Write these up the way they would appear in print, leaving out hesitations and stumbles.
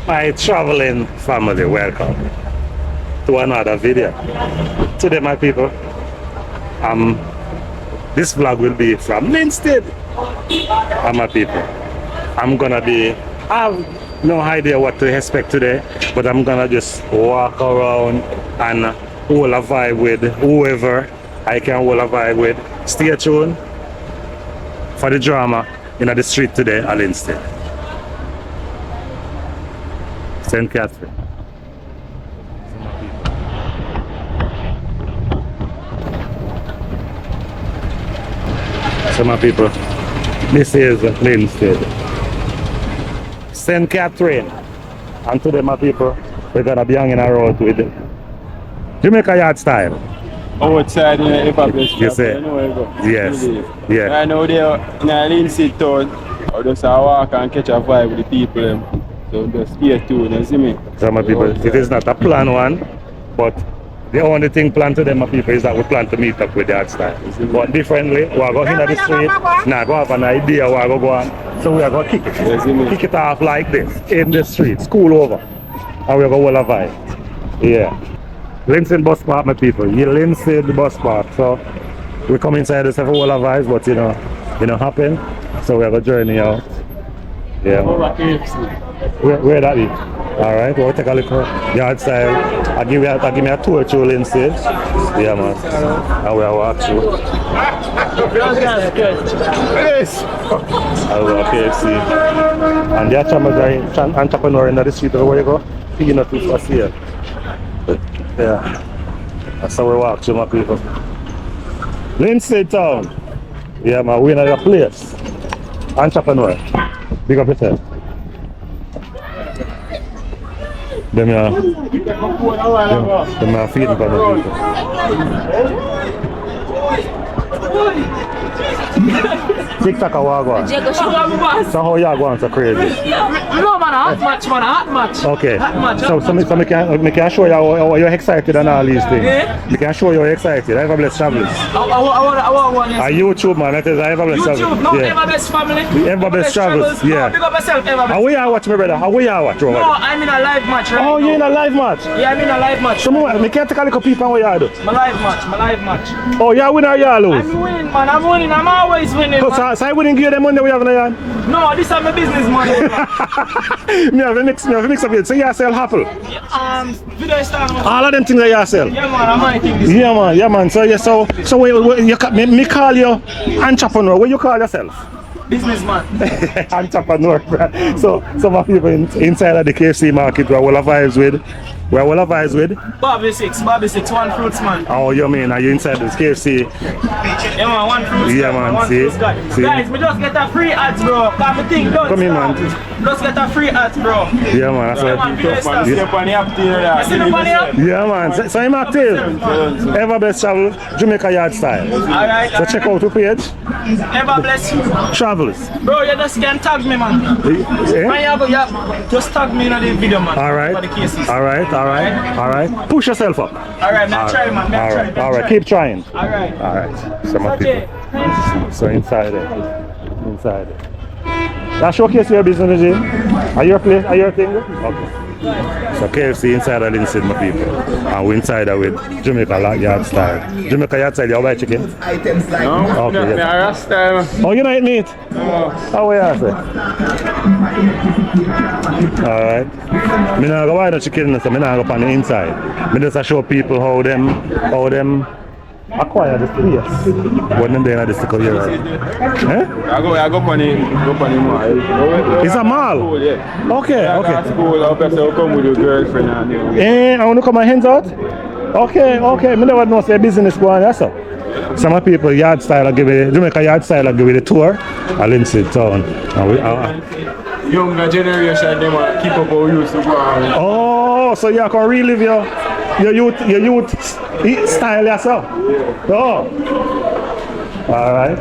My traveling family, welcome to another video. Today, my people, this vlog will be from Linstead. My people, I have no idea what to expect today, but I'm gonna just walk around and hold a vibe with whoever I can hold a vibe with. Stay tuned for the drama in the street today at Linstead. St. Catherine. So my people, this is Linstead. St. Catherine. And today my people, we're gonna be hanging around with Jamaica yard style. Outside in the upper place. You say? Yes. Yeah. I know they are in a Linstead town. I just walk and catch a vibe with the people. So just stay tuned, you see me? So my people, it is not a planned one, but the only thing planned today, my people, is that we plan to meet up with the art style. But differently, we are going in the street, now go have an idea where we are going, so we are going to kick it. Kick it off like this, in the street, school over, and we are going to hold a vibe. Yeah. Linstead bus park, my people, Linstead bus park. So we come inside this have a whole of vibes, but you know happen. So we are going to journey out. Yeah. Where that is? Alright, we'll take a look at yard style. I'll give me a tour through Linstead. Yeah man. And we'll walk through. Yes! I'll go KFC. And the entrepreneur in the street where you go, you know to for sale. Yeah. That's how we walk through my people. Linstead town. Yeah man, we're in a place. Entrepreneur. Big up yourself. Them are feeding for the people. TikTok a wagwan. So how you going so crazy? No man, hot match. Okay. Hot match. So me can show you how you're excited and all these things. Me can show you you're excited. I have a blessed travelers. I want one. A YouTube man, that is I have a blessed travelers. YouTube, no, Ever Best Family. Ever Best Travels, yeah. Big up yourself, Ever Best. How we are watch me brother? How we are watch over? No, I'm in a live match right Oh, now. you're in a live match? Yeah, I'm in a live match. So me can't take a little peep on what you do. My live match. Oh, you win or you lose? I'm winning, man. I'm always winning, man. So I wouldn't give you the money we have in the yard? No, this is my business, man. Me have to mix up it. So you sell apple? Video star, man. All of them things that you sell? Yeah, man, I might think this. Yeah man. So me call you entrepreneur. What you call yourself? Businessman. Entrepreneur, bro. So some of people inside of the KFC market we're all vibes with. Bobby 6, one fruits, man. Oh, you mean are you inside this KFC? Yeah, man, one fruits. Yeah, man, one see? fruits guy. Guys, we just get a free ads, bro. Come think, don't Come in, stop. man. Just get a free ads, bro. Yeah, man. That's Yeah, man, video star. Yeah, man. So I'm active. Ever Best Travel, Jamaica Yard Style. Alright. So check out the page. Ever bless you. Travels. Bro, you just can tag me, man. Just tag me in the video, man. Alright. For the cases. Alright. Push yourself up. Alright, man. Try, man. Alright. Keep trying. Alright. Some of Okay. people. So inside it. Now showcase your business, Jim. Are your place? Are your thing? Okay. So KFC inside of Linstead, my people. And we inside with Jamaica Yard Style. Jamaica Yard Style, you buy chicken? No, Okay, yes. style. Oh, you not eat meat? No. How we are, sir? Alright. I don't go buy the chicken, so I don't go on the inside. I just show people how them acquire the place. When them there in the sticker here. Eh? I go on the mall. It's a mall? School, yeah. Okay. School, I'll come with your girlfriend and you know. I want to come my hands out? Okay. I never know say business going on, so. Some people yard style give it Jamaica Yard Style give it a tour at Linstead town. And we Younger generation, they want to keep up how you used to go on. oh, so you can relive your youth style yourself. Yeah. Oh. Alright.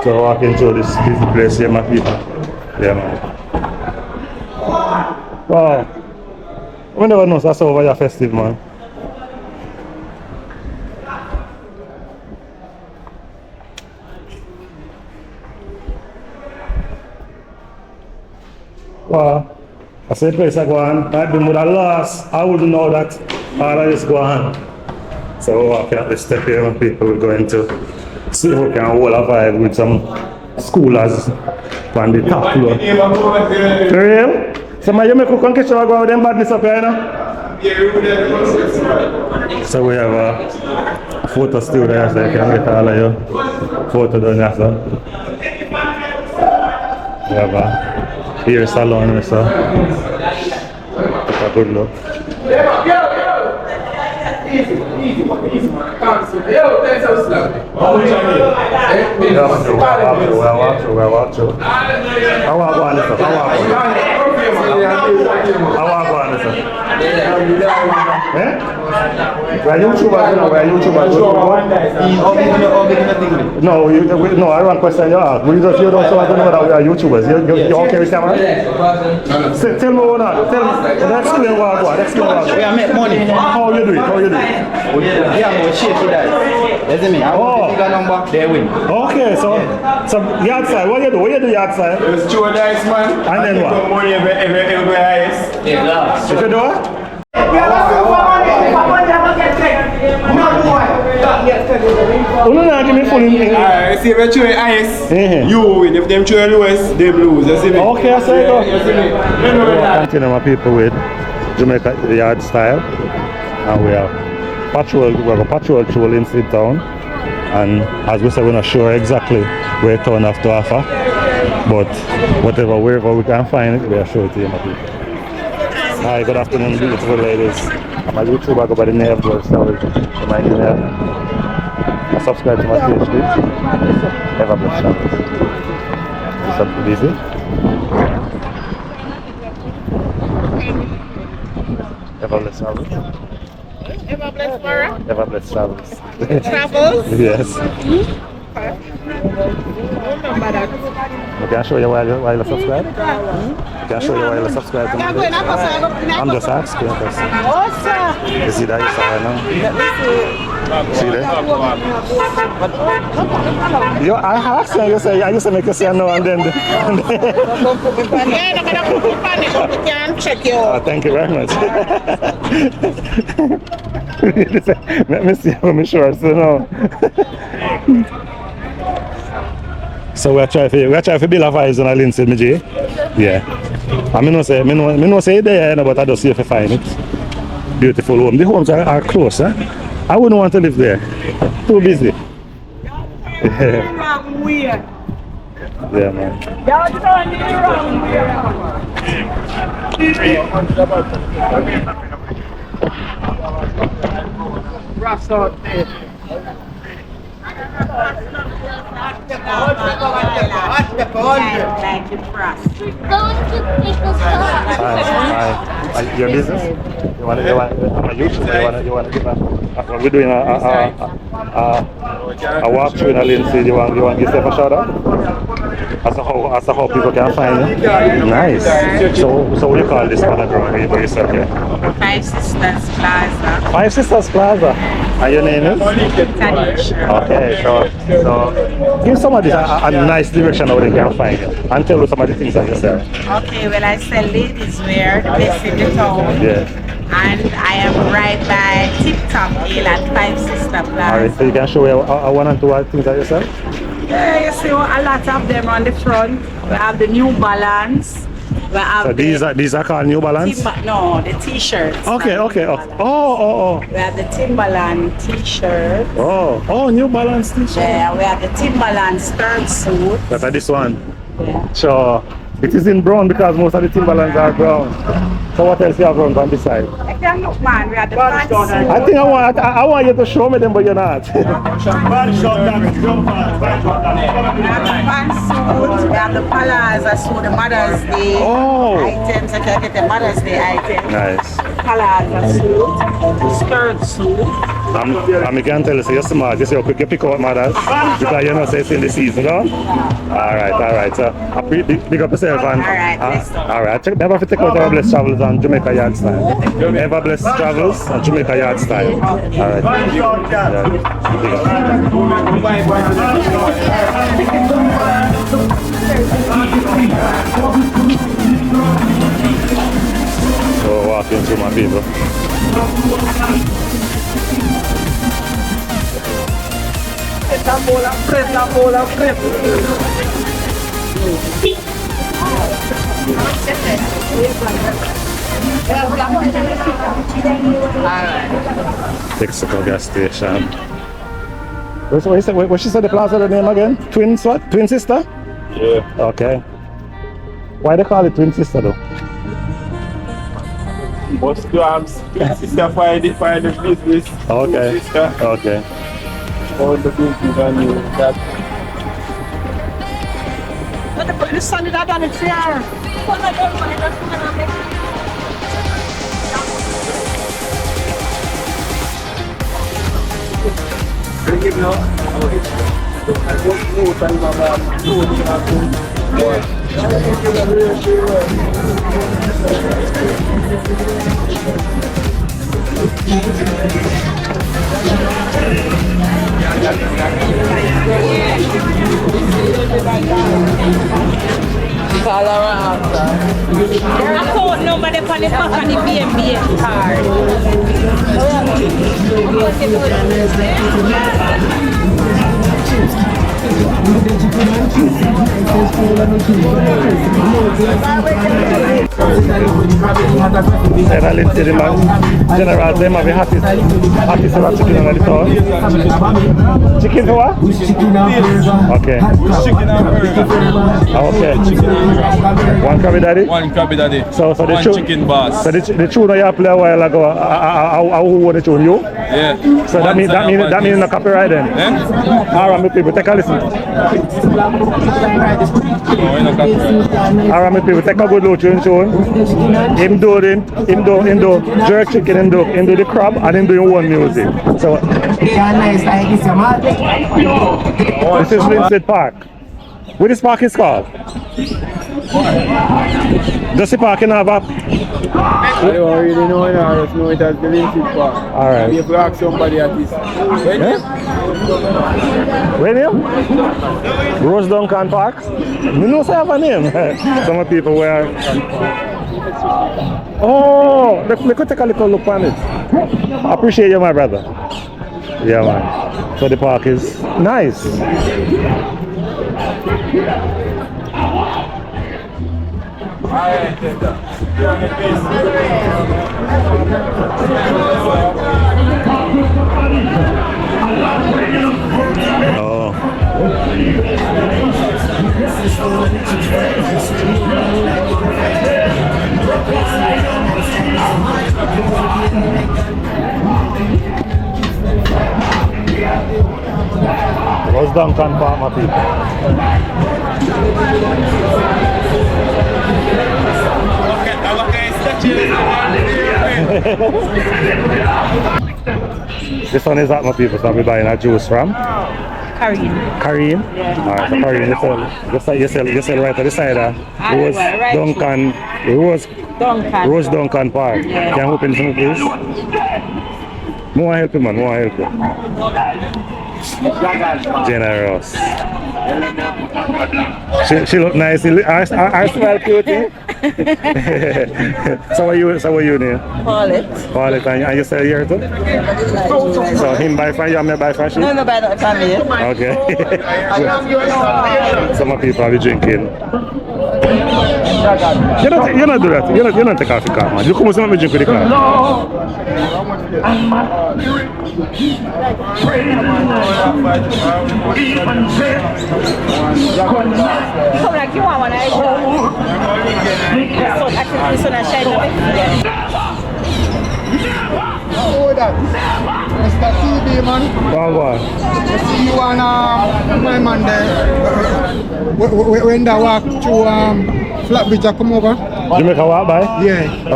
So walking through this beautiful place here, my people. Yeah, man. Wow. We never know that's over your festive, man. Wow. I say place I go on, I've been with a loss, I wouldn't know that all of this go on. So we're walking up the step here and people are going to see if we can hold a vibe with some schoolers on the top floor. For real? So you make a concussion go with them badness up here, you know? So we have a photo studio there, so you can get all of your photo done here. So. We have a hair salon, so take a good look. We're YouTubers, you know, we're YouTubers. No, no, I don't question you ask. You don't know that we are YouTubers. You okay with camera? Tell me what not. Explain what I want. We are make money. How you do it? Yeah, we share to that. That's me. I want to take a number, they win. Okay, so yard side, what you do? What you do yard side? It's two dice, man. And then what? Money every highest. If you do what? You don't give me full in. See if they throw the highest, you win. If them throw the lowest, they lose. You see me? Okay, I say go. Continue my people with Jamaica yard style. And we have patrol, we have a patrol through Linstead town. And as we said, we're not sure exactly where town have to offer. But wherever we can find it, we are sure to you, my people. Hi, good afternoon, beautiful ladies. I'm a YouTuber, I go by the name of George Salvage. Remind you there. Subscribe to my page, please. Ever blessed travels. Is that busy? Ever blessed travels. Ever blessed Mara? Ever blessed travels. Travels? Yes. Remember that. I can show you while you subscribe. I can show you while you subscribe to my page. I'm just asking. Oh, sir. You see that? You saw it now? See that? Yo, I asked you, you say, I used to make you say no and then. Yeah, I'm going to put it on it, but we can't check you. Thank you very much. Let me see, let me sure. So no. So we're trying to build a vibes on a Linstead, my G. Yeah. I mean, no say there, but I just see if I find it. Beautiful home. The homes are close, huh? I wouldn't want to live there. Too busy. Yeah, yeah man. Your business? I'm a YouTuber. You want to give a we're doing a walkthrough in a Linstead. You want to give yourself a shout out? As to how people can find you. Nice. So what do you call this one where you serve here? Five Sisters Plaza. Five Sisters Plaza. And your name is? Tanisha. Okay, so give somebody a nice direction how they can find you. And tell us some of the things that you sell. Okay, well I sell ladies wear, the best in the town. Yeah. And I am right by Tip Top Hill at Five Sister Plaza. Alright, so you can show me one and two things that you sell? Yeah, you see a lot of them on the front. We have the New Balance. We have So these are called New Balance? no, the t-shirts. Okay. Oh. We have the Timberland t-shirt. Oh, New Balance t-shirt. Yeah, we have the Timberland skirt suit. That's this one. Yeah. So it is in brown because most of the Timberlands are brown. So what else you have on this side? I can look, man. We have the pantsuit. I think I want you to show me them, but you're not. We have the pantsuit. We have the palazzo suit, the Mother's Day items. I can get the Mother's Day items. Nice. Palazzo suit, skirt suit. I can tell you, so you're smart. You see how quick you pick out mothers because you know say it's in the season, no? Alright. So big up yourself and alright. Never take out our blessed travels on Jamaica Yard Style. Ever blessed travels on Jamaica Yard Style. Alright. go. Texaco gas station. What she said the plaza the name again? Twins what? Twin sister? Yeah. Okay. Why they call it twin sister though? Must do sister find the business. Okay. Sister. Okay. All the business and that. The sun is out on the chair. Account number on the back of the B&B card. General Linstead man. General them have a happy syrup chicken on the town. Chicken for what? Okay. Chicken and burger. Okay. One Krabby Daddy? One Krabby Daddy. So the one tune, chicken boss. So the tune you played a while ago, who was the tune? You? Yeah. So that means no copyright then? Eh? Alright, people, take a listen. No, no copyright. Alright, people, take a good look tune. Him do jerk chicken, him do the crab, and him doing one music. So this is Linstead Park. What this park is called? Does the park have a... I don't really know now, I just know it as the Linstead Park. Alright. You have to ask somebody at this. What name? Rose Duncan Park? You know say have a name. Some people were... Oh, we could take a little look on it. I appreciate you, my brother. Yeah, man. So the park is nice. Oh. Rose Duncan Park, my people. This one is at my people, so I'll be buying a juice from Kareem. Yeah. Alright, so Kareem, you sell right at the side of Rose Duncan Park. Yeah. Can you open some please? More help you, man, more help you. Generous. She look nice. I smell cute. So what you name? Paulette, and you sell here too? So him buy from you and me buy from she? No, buy not from me. Okay. Some people be drinking. You don't do that. You don't take off the car, man. You come and see me drink with the car. Come like you want one, I so actually this one I shine Oh, that. Mr. TV, man. Go on. I see you on my man there. When they walk through Flatbridge, I come over. Jamaica walk by? Yeah.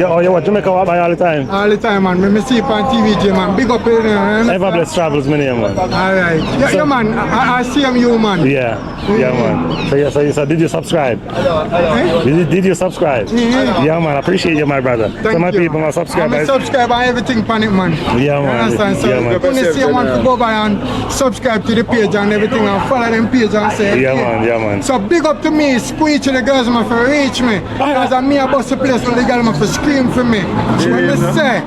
Oh, you want Jamaica walk by all the time? All the time, man. When I see you on TV, man. Big up in there, Ever Blessed Travels, my name, man. Alright. Yeah, man. I see you, man. Yeah, man. So did you subscribe? Did you subscribe? Yeah. Yeah, man. I appreciate you, my brother. Thank so my you. people must subscribe. I'm a subscriber and everything on on it, man. Yeah, You man. understand? So Yeah, man. when you see one to go by and subscribe to the page and everything and follow them page and say, Yeah, man. Yeah, man. So big up to me, squeeze to the girls man for reach me. Because I'm me about the place where the girls man for scream for me. When me say,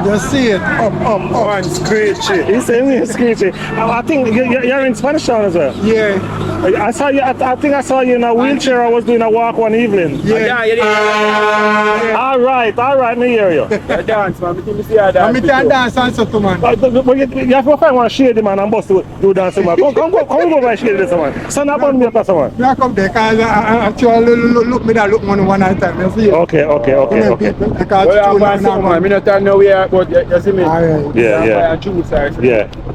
you see it, up. One screechy. He's saying me screechy. I think you're in Spanish Town as well. Yeah. I saw you. I think I saw you in a wheelchair. I was doing a walk one evening. Yeah. All right, me hear you. Dance, man. Me see a dance. I can dance and so too, man. But you have to find one shady man and bust to do dancing, man. Come go by shady this man. Stand up on me plus man. I come there because I actually look me that look money one at a time. You see? Okay. Because Well, I'm going to man. Me not tell no way, but you see me. Alright. Yeah. Yeah.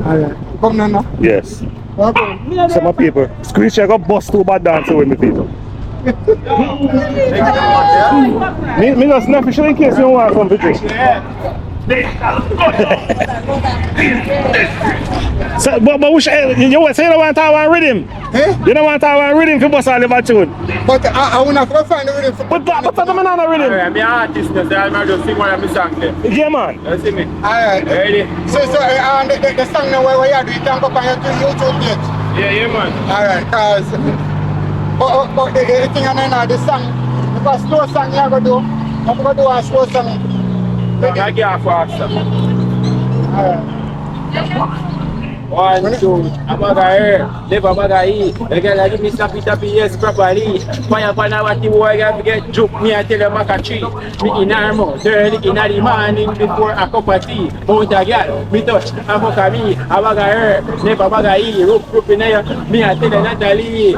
Alright. Come now. Yes. Okay. Some people. Screech, I got bust too bad dancing with me people. Me just not officially in case you want some pictures. So, but which, you say you don't want to have one rhythm? Eh? You don't want to have one rhythm for bust all the tune? But I will not find the rhythm. But I'm not a rhythm. I'm an artist, so I'm just sing one of my songs. Yeah, man. You see me? Alright. Ready? So the song now where you do it and go on your YouTube page. Yeah, man. Alright, cause but the thing I know the song, because slow song you go do, I'm gonna do a slow song. I get faster. Alright. 1, 2, I'm a guy, live a guy. The girl give me slappy, yes, properly. Fire for now, what the boy got to get joke me, I tell him a tree. Me in armor, early in the morning before a cup of tea. Mount a girl, me touch, I'm a me, I'm a guy, never a guy, rope in there, me, I tell Natalie.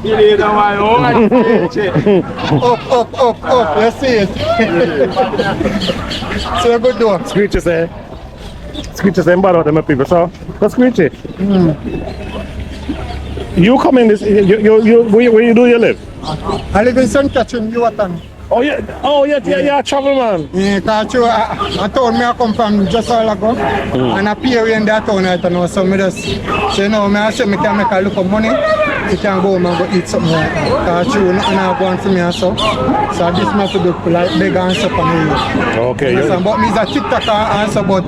You live on my own. Up, you see it. So a good door. Screeches say bad about them people, so that's Screechy. You come in this, where you do you live? I live in St. Catherine, Yuatan. Oh yeah, travel man. Yeah, because I told me I come from just all ago. And I pay in that town right now, so I just, so you know, I say I can make a look of money. You can go home and go eat something like that. Because you not going for me and so. So this must do like big answer for me. Okay. But me is a TikTok answer, but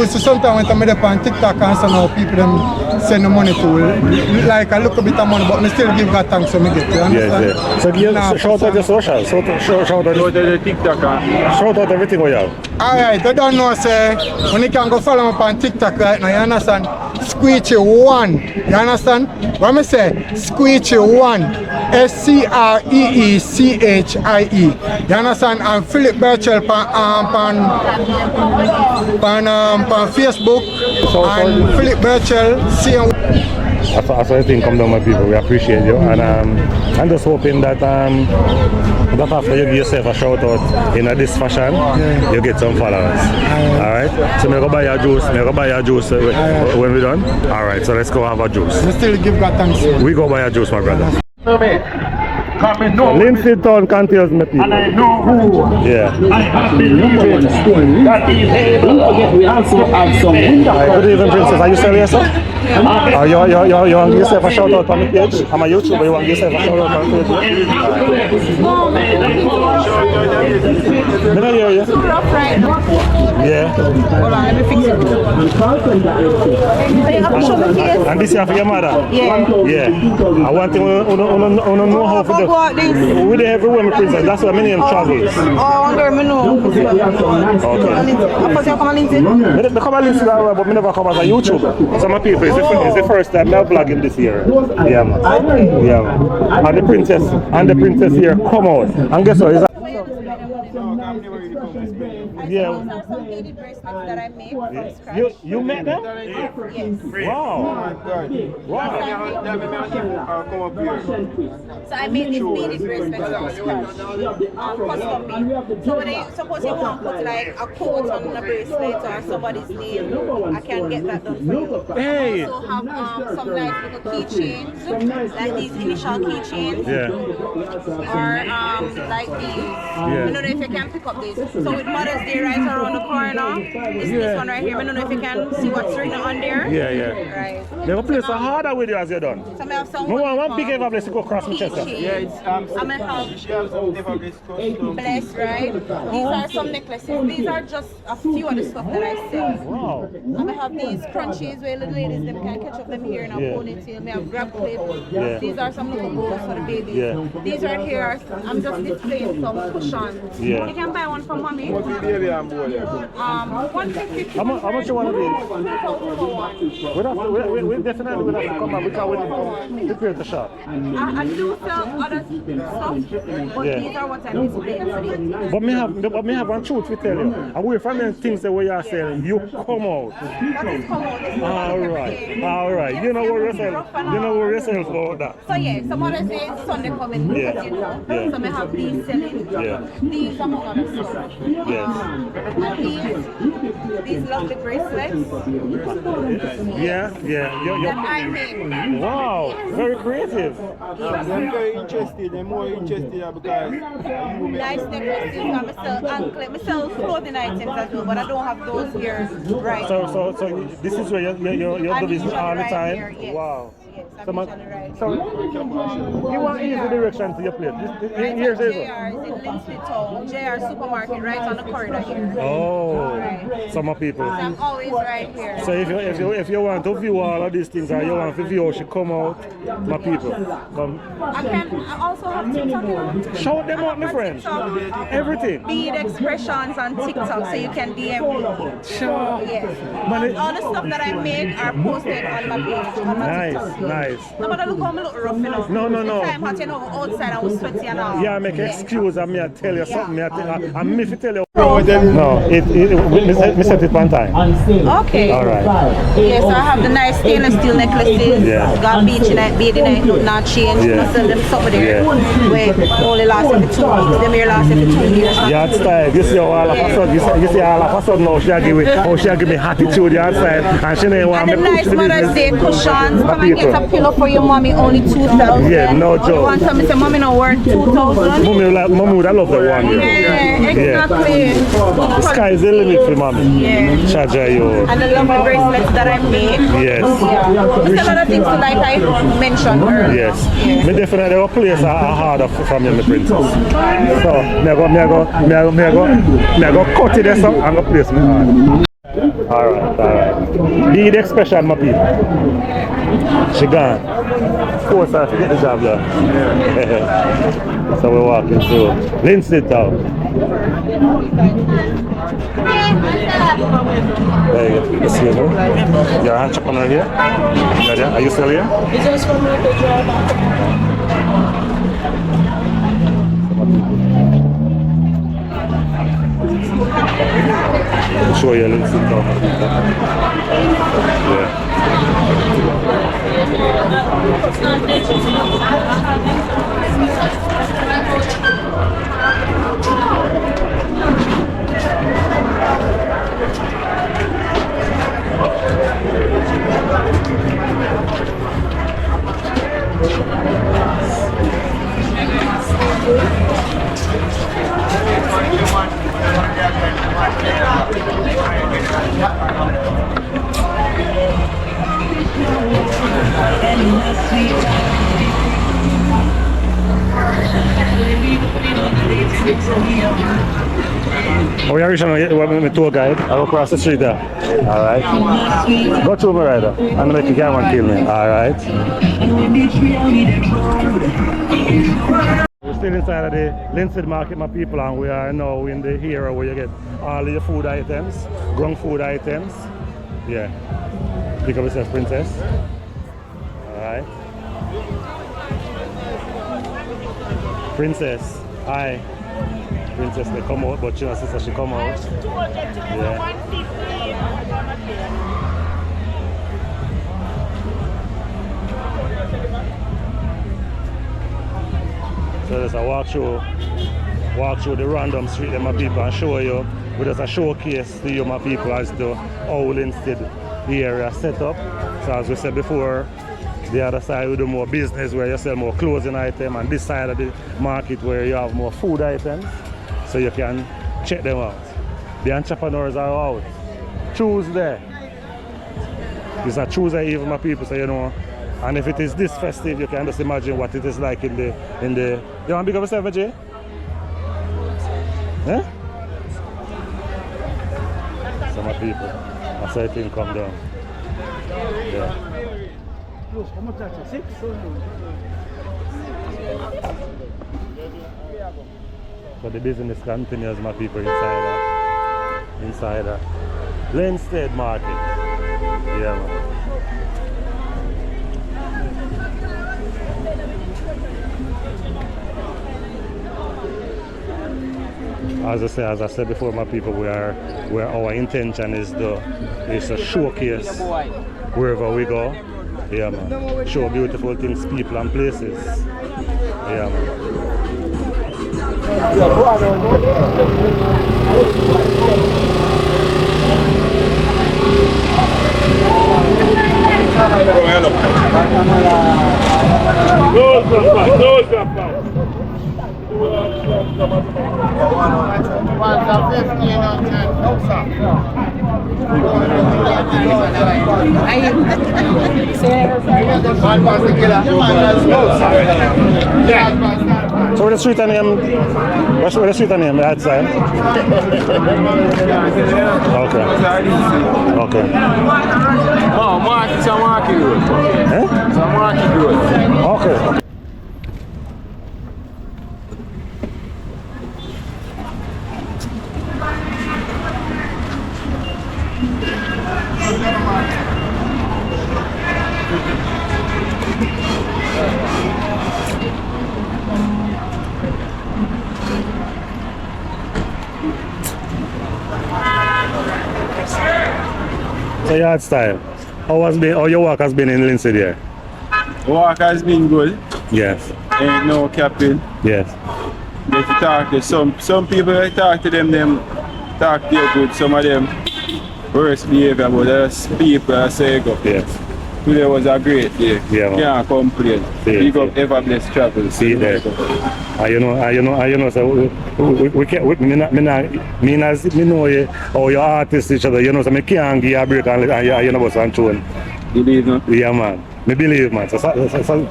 sometimes when I'm on TikTok answer now, people them send the money to like a little bit of money, but me still give God thanks so me get. You understand? Yes. So shout out your social. Shout out the TikTok. Shout out everything we have. Alright, I don't know, say, when you can go follow me on TikTok right now, you understand? Squeechy1, you understand? When I say Squeechy1, SCREECHIE, you understand? And Philip Birchall on Facebook, and Philip Birchall, same. That's everything come down, my people. We appreciate you, and I'm just hoping that that after you give yourself a shout out in this fashion, you get some followers. Alright? So me go buy your juice. When we're done. Alright, so let's go have a juice. We still give God thanks. We go buy a juice, my brother. Linstead Town contains me people. And I know who. Yeah. I have the number one story that is able. Don't forget we also have some wonderful. Good evening, Princess. Are you still here, sir? You want to give yourself a shout out on the page? I'm a YouTuber. You want to give yourself a shout out on the page? I don't hear you. Yeah. Hold on, let me fix it. And this is for your mother? Yeah. I want to know how to do. We there everywhere, my princess. That's what my name travels. Oh, under me know. Okay. I come on LinkedIn. I come on LinkedIn, but I never come as a YouTuber. Some people, it's the first time I'm vlogging this year. Yeah, man. Yeah, man. And the princess here come out. And guess what? Yeah. Some beaded bracelets that I made from scratch. You made them? Yes. Wow. So I made these beaded bracelets from scratch. Custom made. So when I suppose you want to put like a quote on the bracelet or somebody's name, I can get that done for you. Hey. I also have some nice little keychains, like these initial keychains. Yeah. Or like these. I don't know if you can pick up these. So with Mother's Day there right around the corner. Is this one right here. I don't know if you can see what's written on there. Yeah. Right. They go place a harder with you as you're done. So I have some One big ever place to go across my chest. Yeah, it's I'm gonna have blessed, right? These are some necklaces. These are just a few of the stuff that I sell. Wow. I'm gonna have these crunchies where the ladies them can catch up them here in a ponytail. I have grab clips. Yeah. These are some little bows for the babies. Yeah. These right here are I'm just displaying some cushions. Yeah. You can buy one for mommy. baby and boy. 150. How much you want to be? 2,000 for one. We definitely will have to come back because we prepare the shop. I do sell other stuff, but Yeah. these are what I'm displaying today. But me have one truth to tell you. Away from the things that we are selling, you come out. That is come out. This is All right. You know what yourself. You know what yourself about that. So yeah, some others say it's Sunday coming, Yeah. you know. Yeah. So I have these selling. Yeah. These among other stuff. Yes. And these lovely bracelets Yeah. that I made. Wow. Very creative. I'm very interested. I'm more interested because you make Nice necklaces. I sell anklet. I sell clothing items as well, but I don't have those here right now. So this is where you do business all the time. Here, yes. Wow. Yes, So, I'm usually right so here. you want easy direction to your place. Right Here's at it. JR is in Linstead Town, JR supermarket right on the corridor here. Oh, Right. some people. So I'm always right here. So if you want to view all of these things or you want to view how she come out, my people, come. I also have TikTok. You know? Shout them out, my friend. TikTok. Everything. Bead expressions on TikTok, so you can DM me. Sure. Yes. Man, All the stuff that I make are posted on my page, on my TikTok. nice. No matter look how I look rough, you know. No. The time hot, you know, outside I was sweaty and all. Yeah, make excuse and me I tell you something. I'm me to tell you. No, me set it one time. Okay. All right. Yes, I have the nice stainless steel necklaces. Yeah. Got beach in it, beaded in it, not change. Yeah. I sell them somewhere there. Yeah. Where only last every 2 weeks. Them here last every 2 years. Yard style. You see all of a sudden, you see all of a sudden now she give me attitude yard style and she didn't want And me the push nice the Mother's business. Day cushions. My Come and get a people. pillow for your mommy, only 2,000. Yeah, no joke. You want something to say, mommy no worth 2,000? Mommy would have loved that one. Yeah, exactly. Sky is the limit for mommy. Yeah. Charger you. And the lovely bracelets that I make. Yes. Yeah. There's a lot of things like I mentioned earlier. Yes. Me definitely will place a harder from you, my princess. So me go cut it there and go place me hard. Alright. Be the expression, my people. She gone. Force her to get the job done. So we're walking through Linstead Town. There you go. You see her? You're an entrepreneur here? Are you still here? I'll show you a little sit down. Yeah. Oh, we are reaching my tour guide. I'll go across the street there. Alright. Go through my rider. And make you get one kill me. Alright. We're still inside of the Linstead market, my people, and we are now in the area where you get all your food items, ground food items. Yeah. Pick up yourself, princess. Alright. Princess. Hi. Princess, they come out, but your sister, she come out. Yeah. So there's a walk through the random street of my people and show you, but there's a showcase to you, my people, as to how Linstead the area set up. So as we said before, the other side we do more business where you sell more clothing items, and this side of the market where you have more food items, so you can check them out. The entrepreneurs are out. Tuesday. It's a Tuesday Eve, my people, so you know. And if it is this festive, you can just imagine what it is like in the You want to big up yourself, Jay? Eh? Some of people. That's how thing come down. Yeah. How much that? 6? So the business continues, my people, inside Linstead Market. Yeah, man. As I said before, my people, where our intention is to showcase wherever we go. Yeah, man. Show beautiful things, people and places. Yeah, man. So what's the street name? What's the street name outside? Okay. Okay. Oh, it's a market road. Eh? It's a market road. Okay. So yard style. How your work has been in Linstead here? Work has been good. Yes. Ain't no capping. Yes. If you talk to some people, I talk to them talk to you good. Some of them worse behavior, but there's people that say go. Yes. Today was a great day. Yeah, man. Can't complain. Big up Ever Blessed Travel. See there. You know, so we can't, me know you, or your artists each other, you know, so me can't give you a break and you know what's on tune. Believe me? Yeah, man. Me believe, man. So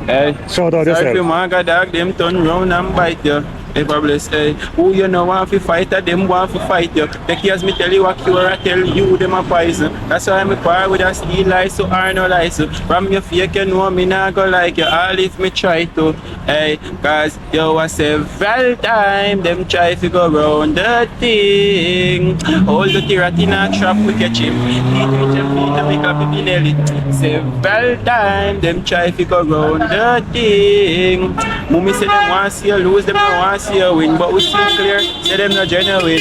Hey, shout out so yourself. if you want to dog, them turn round and bite you. Ever Blessed, hey, who you know want to fight, them want to fight you. The case me tell you what you are, tell you them a poison. That's why I'm a par with a steel lies, so are no lies. From your fake, you know me not go like you, all if me try to. Hey, cause you was several time, them try to go round the thing. Hold the rat in a trap, we catch him. Eat with your feet and make up a Pinelli. Several time, them try to go round the thing. Mummy say them want to see you lose, them don't want to see you win, but we see clear, say them not genuine.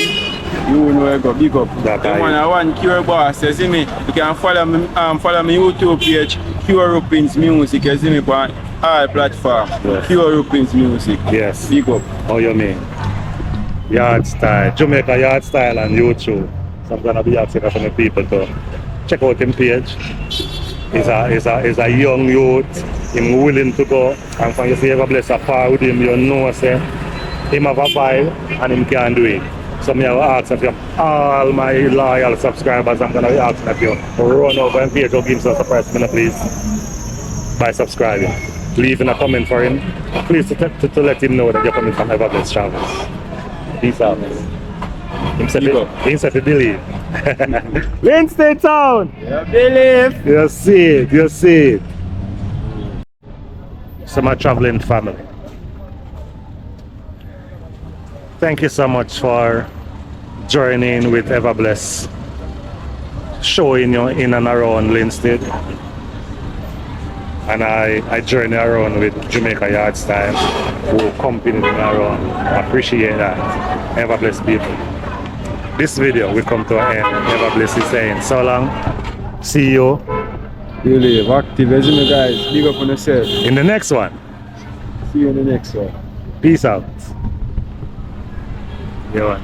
You know I go big up. That one Cure Boss, you see me? You can follow me YouTube page, Cure Rupins Music, you see me on all platforms. Yes. Cure Rupins Music. Yes. Big up. How you mean? Yard style, Jamaica yard style on YouTube. So I'm gonna be asking for the people to check out him page. He's a young youth, him willing to go, and when you see Ever Bless a par with him, you know say him have a vibe and him can do it. So me will ask if you all my loyal subscribers, I'm gonna be asking if you run over and page or give him some surprise, please, by subscribing. Leaving a comment for him. Please to let him know that you're coming from Ever Bless Travels. Peace out. He said to believe. Linstead Town! Yeah, believe! You see it. So my traveling family. Thank you so much for joining with Ever Bless, showing you in and around Linstead. And I journey around with Jamaica Yard Style, who accompanied me around. I appreciate that. Ever Bless people. This video will come to an end. Ever Bless is saying so long. See you. Believe, active, as you guys. Big up on yourself. In the next one. See you in the next one. Peace out. Yeah.